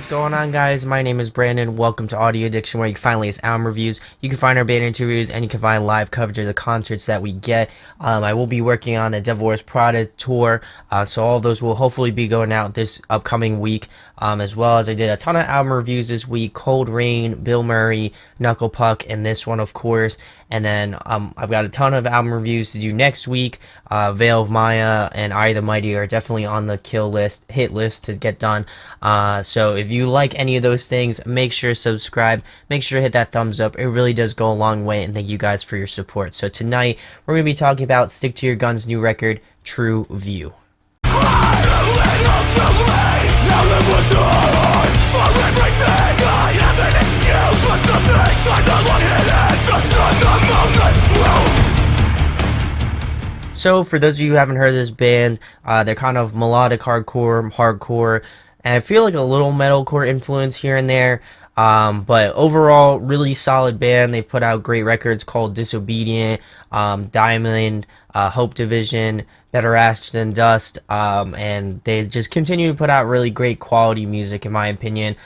what's going on, guys? My name is Brandon. Welcome to Audio Addiction, where you can find latest album reviews, you can find our band interviews, and you can find live coverage of the concerts that we get. I will be working on the Devil Wears Prada tour, so all of those will hopefully be going out this upcoming week, as well as I did a ton of album reviews this week: Cold Rain, Bill Murray, Knuckle Puck, and this one, of course. And then I've got a ton of album reviews to do next week. Veil of Maya and I the Mighty are definitely on the hit list to get done. So if you like any of those things, make sure to subscribe. Make sure to hit that thumbs up. It really does go a long way, and thank you guys for your support. So tonight, we're going to be talking about Stick to Your Guns' new record, True View. So for those of you who haven't heard of this band, they're kind of melodic hardcore, and I feel like a little metalcore influence here and there. But overall, really solid band. They put out great records called Disobedient, Diamond, Hope Division, Better Ash Than Dust, and they just continue to put out really great quality music, in my opinion.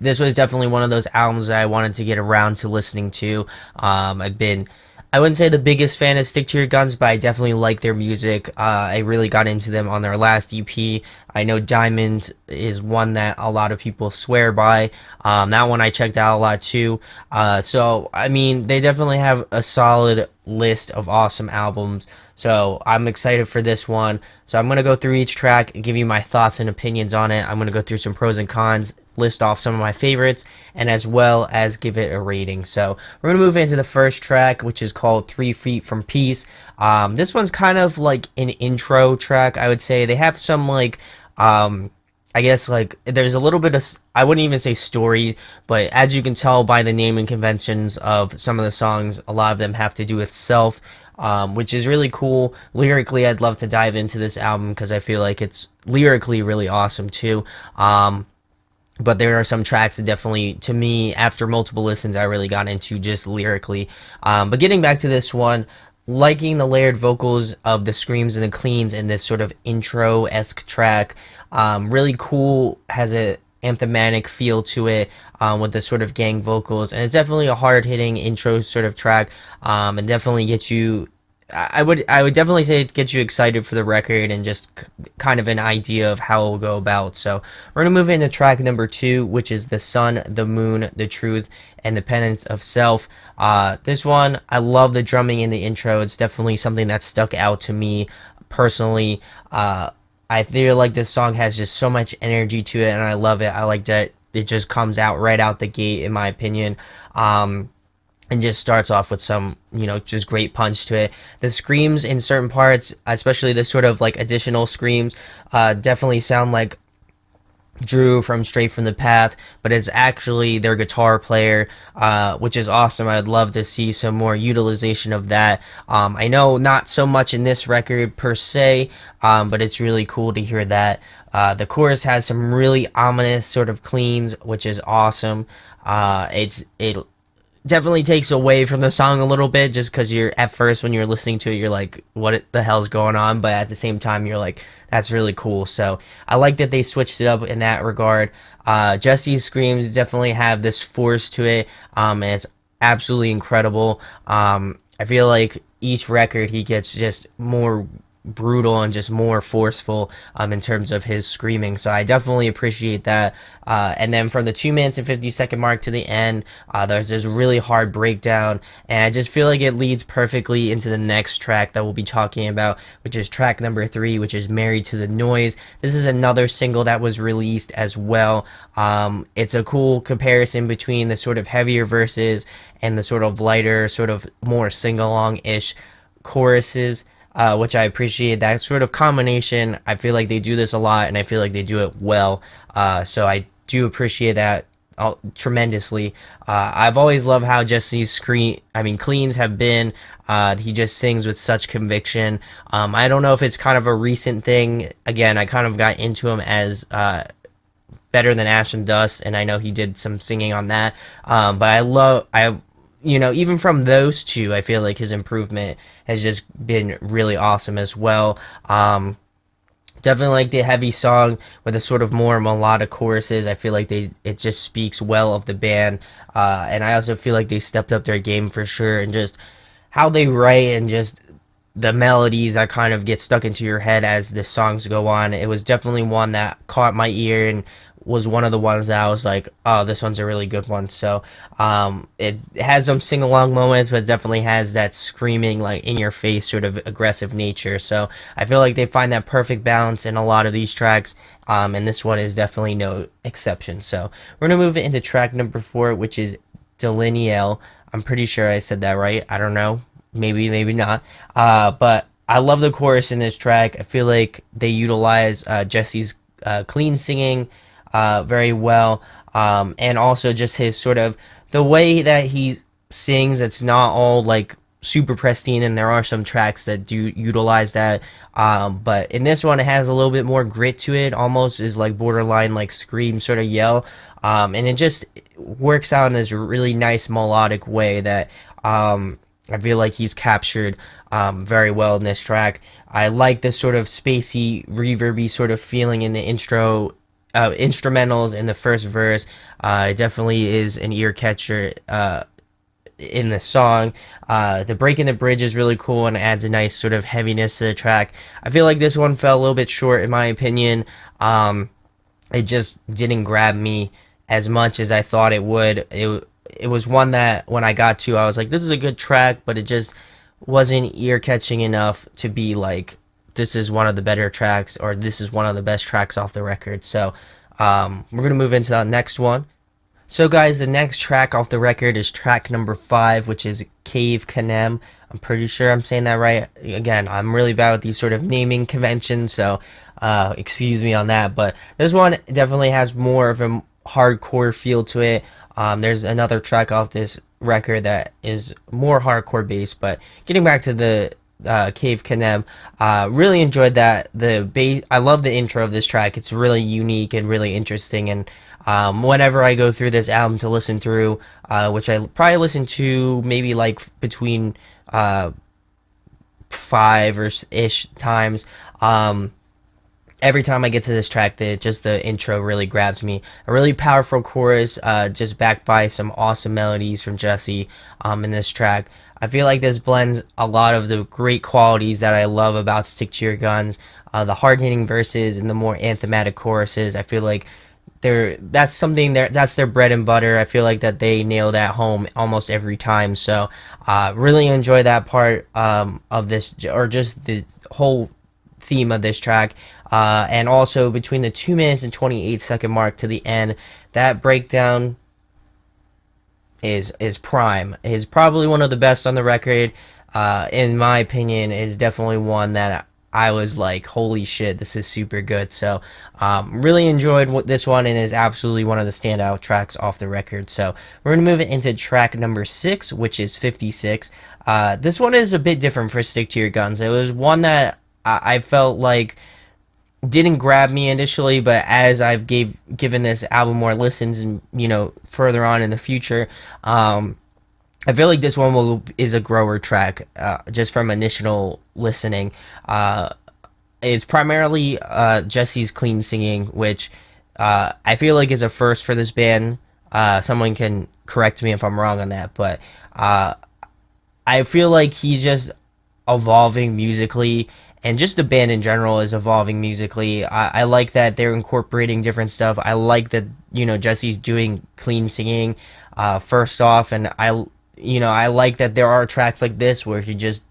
This was definitely one of those albums that I wanted to get around to listening to. I wouldn't say the biggest fan of Stick to Your Guns, but I definitely like their music. I really got into them on their last EP. I know Diamond is one that a lot of people swear by. That one I checked out a lot too. So, I mean, they definitely have a solid list of awesome albums. So, I'm excited for this one. So, I'm going to go through each track and give you my thoughts and opinions on it. I'm going to go through some pros and cons, list off some of my favorites, and as well as give it a rating. So we're going to move into the first track, which is called 3 Feet from Peace. This one's kind of like an intro track, I would say. They have some like I guess like there's a little bit of, I wouldn't even say story, but as you can tell by the naming conventions of some of the songs, a lot of them have to do with self, which is really cool. Lyrically, I'd love to dive into this album because I feel like it's lyrically really awesome too. But there are some tracks that definitely, to me, after multiple listens, I really got into just lyrically. But getting back to this one, liking the layered vocals of the screams and the cleans in this sort of intro-esque track. Really cool, has a anthematic feel to it, with the sort of gang vocals. And it's definitely a hard-hitting intro sort of track, and definitely gets you... I would definitely say it gets you excited for the record and just kind of an idea of how it will go about. So we're going to move into track number 2, which is The Sun, the Moon, the Truth, and the Penance of Self. This one, I love the drumming in the intro. It's definitely something that stuck out to me personally. I feel like this song has just so much energy to it, and I love it. I like that it just comes out right out the gate, in my opinion. And just starts off with some, just great punch to it. The screams in certain parts, especially the sort of like additional screams, definitely sound like Drew from Straight from the Path, but it's actually their guitar player, which is awesome. I'd love to see some more utilization of that. I know not so much in this record per se, but it's really cool to hear that. The chorus has some really ominous sort of cleans, which is awesome. It definitely takes away from the song a little bit, just because you're at first when you're listening to it, you're like, what the hell's going on? But at the same time, you're like, that's really cool. So I like that they switched it up in that regard. Jesse's screams definitely have this force to it, and it's absolutely incredible. I feel like each record he gets just more brutal and just more forceful in terms of his screaming, so I definitely appreciate that. And then from the 2 minutes and 50-second mark to the end, there's this really hard breakdown, and I just feel like it leads perfectly into the next track that we'll be talking about, which is track number 3, which is Married to the Noise. This is another single that was released as well. It's a cool comparison between the sort of heavier verses and the sort of lighter, sort of more sing-along-ish choruses, which I appreciate that sort of combination. I feel like they do this a lot, and I feel like they do it well. So I do appreciate that tremendously. I've always loved how Jesse's cleans have been. He just sings with such conviction. I don't know if it's kind of a recent thing. Again, I kind of got into him as Better Than Ash and Dust, and I know he did some singing on that. But even from those two, I feel like his improvement has just been really awesome as well. Definitely like the heavy song with the sort of more melodic choruses. I feel like it just speaks well of the band, and I also feel like they stepped up their game for sure, and just how they write and just the melodies that kind of get stuck into your head as the songs go on. It was definitely one that caught my ear and was one of the ones that I was like, oh, this one's a really good one. So it has some sing along moments, but it definitely has that screaming, like in your face, sort of aggressive nature. So I feel like they find that perfect balance in a lot of these tracks, and this one is definitely no exception. So we're gonna move it into track number 4, which is Delineal. I'm pretty sure I said that right. I don't know. Maybe, maybe not. But I love the chorus in this track. I feel like they utilize Jesse's clean singing very well, and also just his sort of the way that he sings. It's not all like super pristine, and there are some tracks that do utilize that. But in this one, it has a little bit more grit to it. Almost is like borderline like scream sort of yell, and it just works out in this really nice melodic way that I feel like he's captured very well in this track. I like this sort of spacey, reverby sort of feeling in the intro, instrumentals in the first verse. It definitely is an ear catcher in the song. The break in the bridge is really cool and adds a nice sort of heaviness to the track. I feel like this one fell a little bit short in my opinion. It just didn't grab me as much as I thought it would. It was one that when I got to, I was like, this is a good track, but it just wasn't ear catching enough to be like, this is one of the better tracks or this is one of the best tracks off the record. So we're going to move into the next one. So guys, the next track off the record is track number 5, which is Cave Canem. I'm pretty sure I'm saying that right. Again, I'm really bad with these sort of naming conventions, so excuse me on that. But this one definitely has more of a hardcore feel to it. There's another track off this record that is more hardcore based, but getting back to the Cave Canem, really enjoyed that. The bass, I love the intro of this track. It's really unique and really interesting. And whenever I go through this album to listen through, which I probably listen to maybe like between 5 or ish times, every time I get to this track, the intro really grabs me. A really powerful chorus, just backed by some awesome melodies from Jesse in this track. I feel like this blends a lot of the great qualities that I love about Stick to Your Guns, the hard-hitting verses and the more anthematic choruses. I feel like that's their bread and butter. I feel like that they nail that home almost every time. So really enjoy that part of this, or just the whole theme of this track. And also between the 2 minutes and 28-second mark to the end, that breakdown is prime. Is probably one of the best on the record. In my opinion, is definitely one that I was like, holy shit, this is super good. So really enjoyed this one, and is absolutely one of the standout tracks off the record. So we're going to move it into track number 6, which is 56. This one is a bit different for Stick to Your Guns. It was one that I felt like didn't grab me initially, but as I've given this album more listens and further on in the future, I feel like this one is a grower track, just from initial listening. It's primarily Jesse's clean singing, which I feel like is a first for this band. Someone can correct me if I'm wrong on that, but I feel like he's just evolving musically, and just the band in general is evolving musically. I like that they're incorporating different stuff. I like that Jesse's doing clean singing first off, and I like that there are tracks like this where he just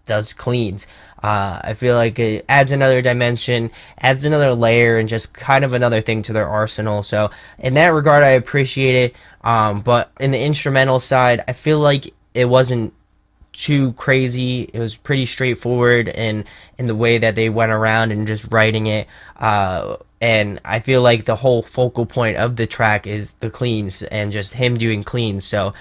does cleans. I feel like it adds another dimension, adds another layer, and just kind of another thing to their arsenal. So in that regard, I appreciate it. But in the instrumental side, I feel like it wasn't too crazy. It was pretty straightforward in the way that they went around and just writing it. And I feel like the whole focal point of the track is the cleans and just him doing cleans. So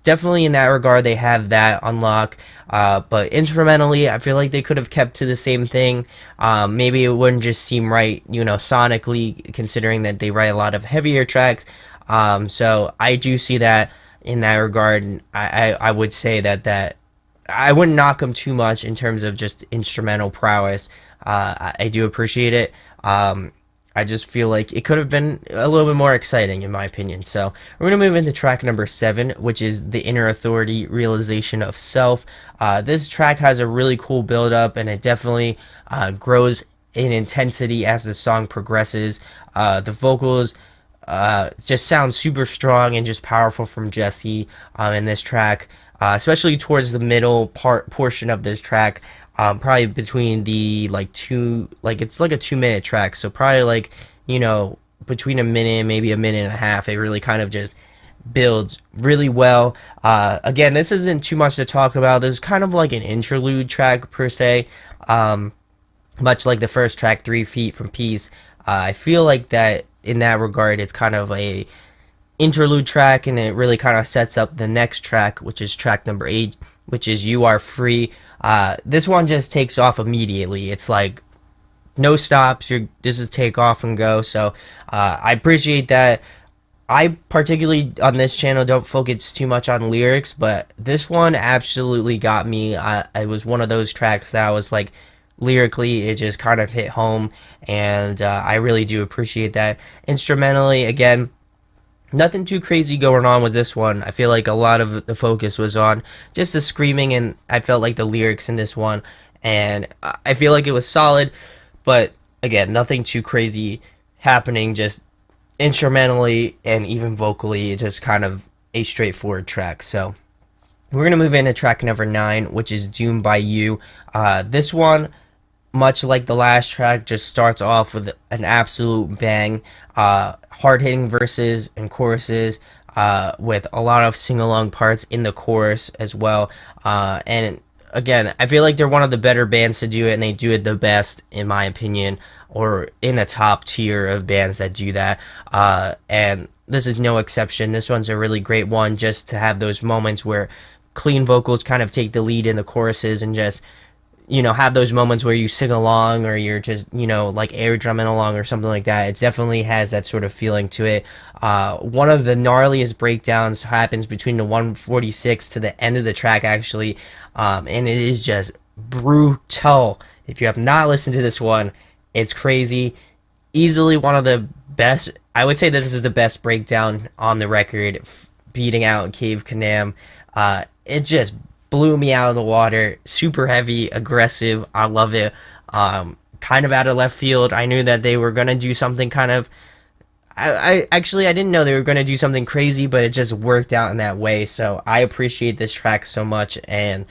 definitely in that regard, they have that unlock. But instrumentally, I feel like they could have kept to the same thing. Maybe it wouldn't just seem right, sonically, considering that they write a lot of heavier tracks. So I do see that in that regard. I would say that I wouldn't knock him too much in terms of just instrumental prowess. I do appreciate it. I just feel like it could have been a little bit more exciting, in my opinion. So we're going to move into track number 7, which is The Inner Authority Realization of Self. This track has a really cool build up, and it definitely grows in intensity as the song progresses. The vocals just sound super strong and just powerful from Jesse in this track, especially towards the middle portion of this track. Probably between the like two, like it's like a 2 minute track, so probably like, between a minute, maybe a minute and a half, it really kind of just builds really well. Again, this isn't too much to talk about. This is kind of like an interlude track per se, much like the first track, 3 Feet from Peace. I feel like that in that regard, it's kind of a interlude track, and it really kind of sets up the next track, which is track number 8, which is You Are Free. This one just takes off immediately. It's like no stops. This is take off and go. So I appreciate that. I particularly on this channel don't focus too much on lyrics, but this one absolutely got me. It was one of those tracks that I was like, lyrically, it just kind of hit home, and I really do appreciate that. Instrumentally, again, nothing too crazy going on with this one. I feel like a lot of the focus was on just the screaming, and I felt like the lyrics in this one, and I feel like it was solid, but again, nothing too crazy happening, just instrumentally and even vocally, just kind of a straightforward track. So we're going to move into track number 9, which is Doomed by You. This one, much like the last track, just starts off with an absolute bang. Hard-hitting verses and choruses, with a lot of sing-along parts in the chorus as well. And again, I feel like they're one of the better bands to do it, and they do it the best, in my opinion, or in the top tier of bands that do that. And this is no exception. This one's a really great one, just to have those moments where clean vocals kind of take the lead in the choruses, and just have those moments where you sing along, or you're just, like air drumming along or something like that. It definitely has that sort of feeling to it. One of the gnarliest breakdowns happens between the 146 to the end of the track, actually. And it is just brutal. If you have not listened to this one, it's crazy. Easily one of the best. I would say this is the best breakdown on the record, beating out Cave Canem. It just blew me out of the water. Super heavy, aggressive. I love it. Kind of out of left field. I knew that they were gonna do something kind of. I actually, I didn't know they were gonna do something crazy, but it just worked out in that way. So I appreciate this track so much, and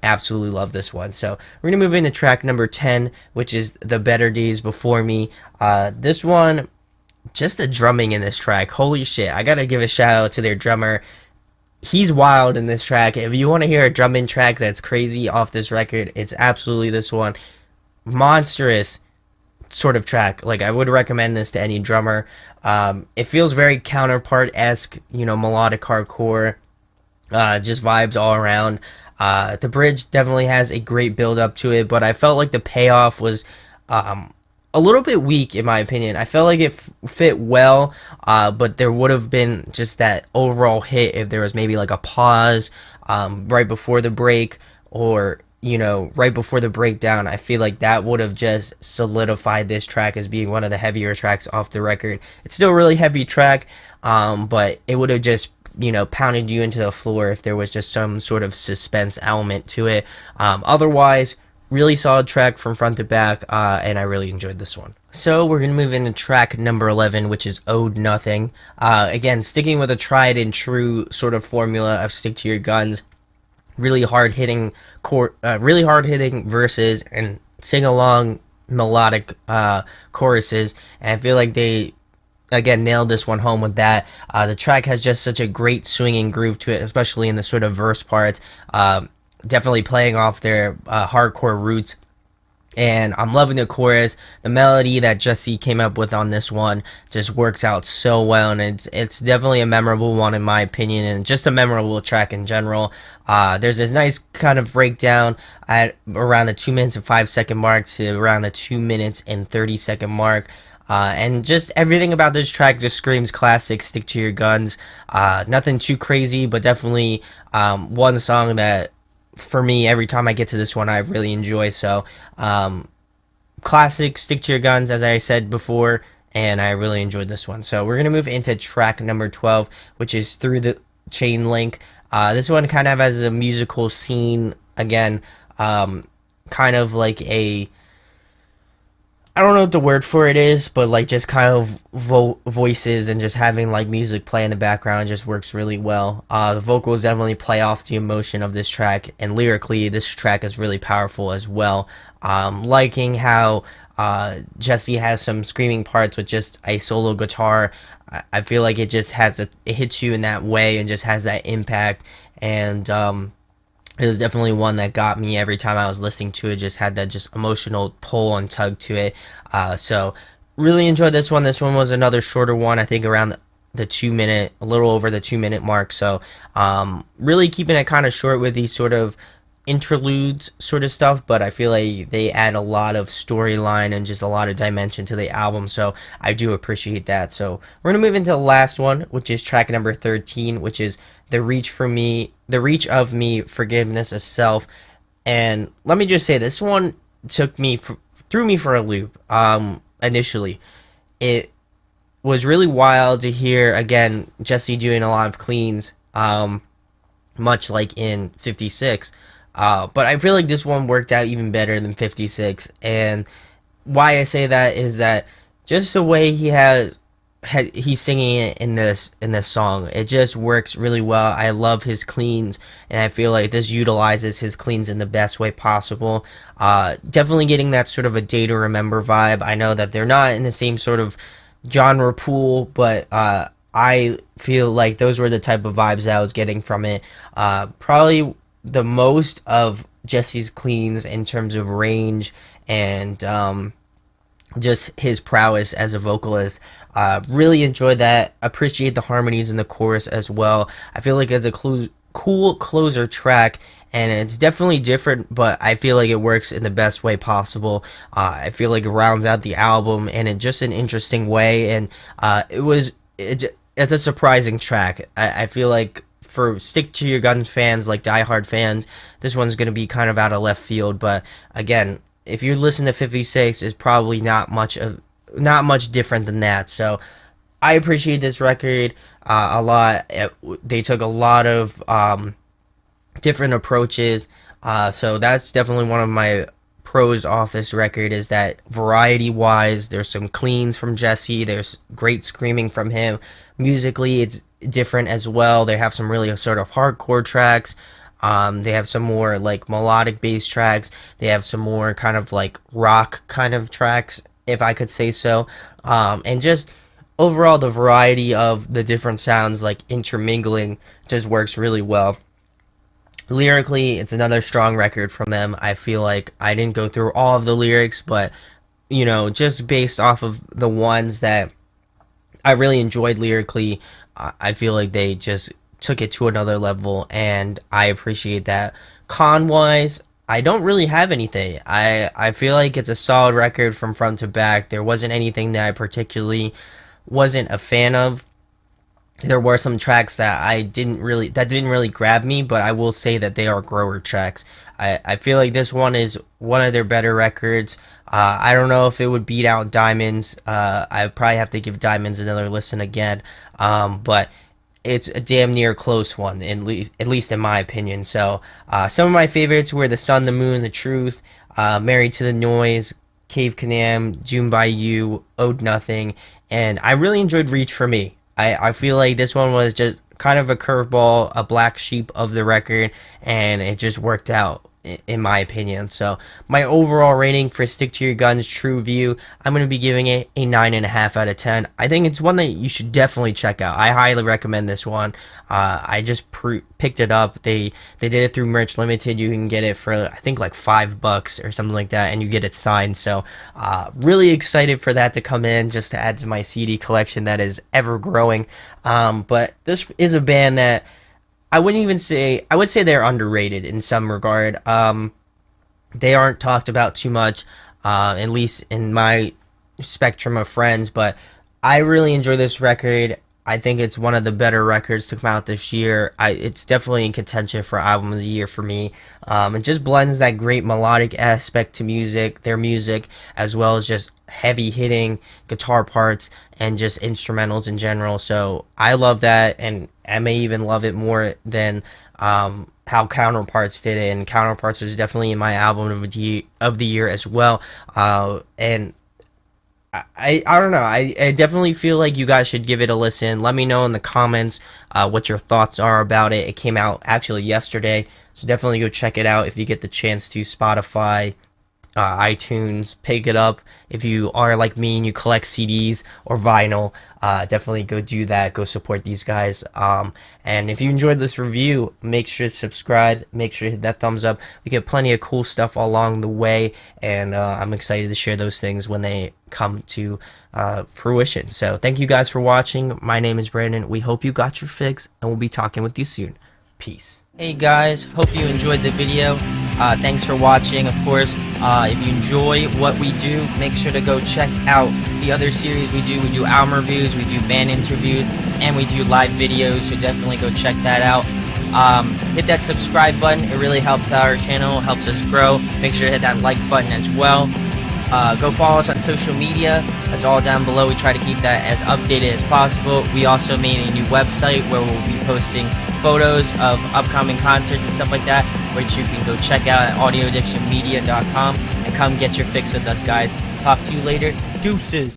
absolutely love this one. So we're gonna move into track number 10, which is The Better Days Before Me. This one, just the drumming in this track. Holy shit! I gotta give a shout out to their drummer. He's wild in this track. If you want to hear a drumming track that's crazy off this record, it's absolutely this one. Monstrous sort of track. Like, I would recommend this to any drummer. It feels very Counterpart-esque, melodic hardcore, just vibes all around. The bridge definitely has a great build up to it, but I felt like the payoff was a little bit weak, in my opinion. I felt like it fit well, but there would have been just that overall hit if there was maybe like a pause right before the break, or right before the breakdown. I feel like that would have just solidified this track as being one of the heavier tracks off the record. It's still a really heavy track, but it would have just pounded you into the floor if there was just some sort of suspense element to it. Otherwise, really solid track from front to back, and I really enjoyed this one. So we're going to move into track number 11, which is Owed Nothing. Again, sticking with a tried and true sort of formula of stick to your guns. Really hard-hitting verses and sing-along melodic choruses, and I feel like they again nailed this one home with that. The track has just such a great swinging groove to it, especially in the sort of verse parts. Definitely playing off their hardcore roots, and I'm loving the chorus. The melody that Jesse came up with on this one just works out so well, and it's definitely a memorable one in my opinion, and just a memorable track in general. There's this nice kind of breakdown at around the 2 minutes and 5 second mark to around the 2 minutes and 30 second mark. And just everything about this track just screams classic, stick to your guns. Nothing too crazy, but definitely one song that for me, every time I get to this one, I really enjoy. So, classic, stick to your guns, as I said before, and I really enjoyed this one. So we're gonna move into track number 12, which is Through the Chain Link. This one kind of has a musical scene again, kind of like a, I don't know what the word for it is, but like just kind of voices and just having like music play in the background just works really well. The vocals definitely play off the emotion of this track, and lyrically, this track is really powerful as well. Liking how Jesse has some screaming parts with just a solo guitar. I feel like it just has it hits you in that way and just has that impact. And it was definitely one that got me every time I was listening to it. Just had that just emotional pull and tug to it. So really enjoyed this one. This one was another shorter one, I think around the 2 minute, a little over the 2 minute mark. So really keeping it kind of short with these sort of interludes sort of stuff, but I feel like they add a lot of storyline and just a lot of dimension to the album, so I do appreciate that. So we're gonna move into the last one, which is track number 13, which is the reach of me, forgiveness of self. And let me just say, this one threw me for a loop. Initially, it was really wild to hear again Jesse doing a lot of cleans, much like in 56. But I feel like this one worked out even better than 56. And why I say that is that just the way he's singing it in this song, it just works really well. I love his cleans, and I feel like this utilizes his cleans in the best way possible. Definitely getting that sort of a Day to Remember vibe. I know that they're not in the same sort of genre pool, but I feel like those were the type of vibes that I was getting from it. Probably the most of Jesse's cleans in terms of range and just his prowess as a vocalist. Really enjoyed that. Appreciate the harmonies in the chorus as well. I feel like it's a cool closer track, and it's definitely different, but I feel like it works in the best way possible. I feel like it rounds out the album and in just an interesting way, and it's a surprising track. I feel like for stick to your guns fans, like diehard fans, this one's gonna be kind of out of left field. But again, if you listen to 56, it's probably not much different than that. So I appreciate this record a lot. They took a lot of different approaches. So that's definitely one of my pros off this record, is that variety wise, there's some cleans from Jesse, there's great screaming from him. Musically, it's different as well. They have some really sort of hardcore tracks. They have some more like melodic bass tracks. They have some more kind of like rock kind of tracks, if I could say so. And just overall, the variety of the different sounds like intermingling just works really well. Lyrically, it's another strong record from them. I feel like I didn't go through all of the lyrics, but just based off of the ones that I really enjoyed lyrically, I feel like they just took it to another level, and I appreciate that. Con wise, I don't really have anything. I feel like it's a solid record from front to back. There wasn't anything that I particularly wasn't a fan of. There were some tracks that didn't really grab me, but I will say that they are grower tracks. I feel like this one is one of their better records. I don't know if it would beat out Diamonds. I probably have to give Diamonds another listen again. But it's a damn near close one, at least in my opinion. So some of my favorites were The Sun, the Moon, The Truth, Married to the Noise, Cave Canem, Doomed by You, Owed Nothing, and I really enjoyed Reach for Me. I feel like this one was just kind of a curveball, a black sheep of the record, and it just worked out in my opinion. So my overall rating for Stick to Your Guns True View, I'm going to be giving it a 9.5 out of 10. I think it's one that you should definitely check out. I highly recommend this one. I just picked it up. They did it through Merch Limited. You can get it for I think like $5 or something like that, and you get it signed. So really excited for that to come in, just to add to my CD collection that is ever growing. But this is a band that I would say they're underrated in some regard. They aren't talked about too much, at least in my spectrum of friends, but I really enjoy this record. I think it's one of the better records to come out this year. It's definitely in contention for album of the year for me. It just blends that great melodic aspect to their music, as well as just heavy hitting guitar parts and just instrumentals in general. So I love that, and I may even love it more than how Counterparts did it. And Counterparts was definitely in my album of the year as well. And I don't know. I definitely feel like you guys should give it a listen. Let me know in the comments what your thoughts are about it. It came out actually yesterday, so definitely go check it out if you get the chance to. Spotify, iTunes, pick it up. If you are like me and you collect CDs or vinyl, definitely go do that. Go support these guys. And if you enjoyed this review, make sure to subscribe. Make sure to hit that thumbs up. We get plenty of cool stuff along the way, and I'm excited to share those things when they come to fruition. So thank you guys for watching. My name is Brandon. We hope you got your fix, and we'll be talking with you soon. Peace. Hey guys, hope you enjoyed the video. Thanks for watching. Of course, if you enjoy what we do, make sure to go check out the other series we do. We do album reviews, we do band interviews, and we do live videos, so definitely go check that out. Hit that subscribe button. It really helps out our channel, helps us grow. Make sure to hit that like button as well. Go follow us on social media. That's all down below. We try to keep that as updated as possible. We also made a new website where we'll be posting photos of upcoming concerts and stuff like that, which you can go check out at audioaddictionmedia.com and come get your fix with us, guys. Talk to you later. Deuces.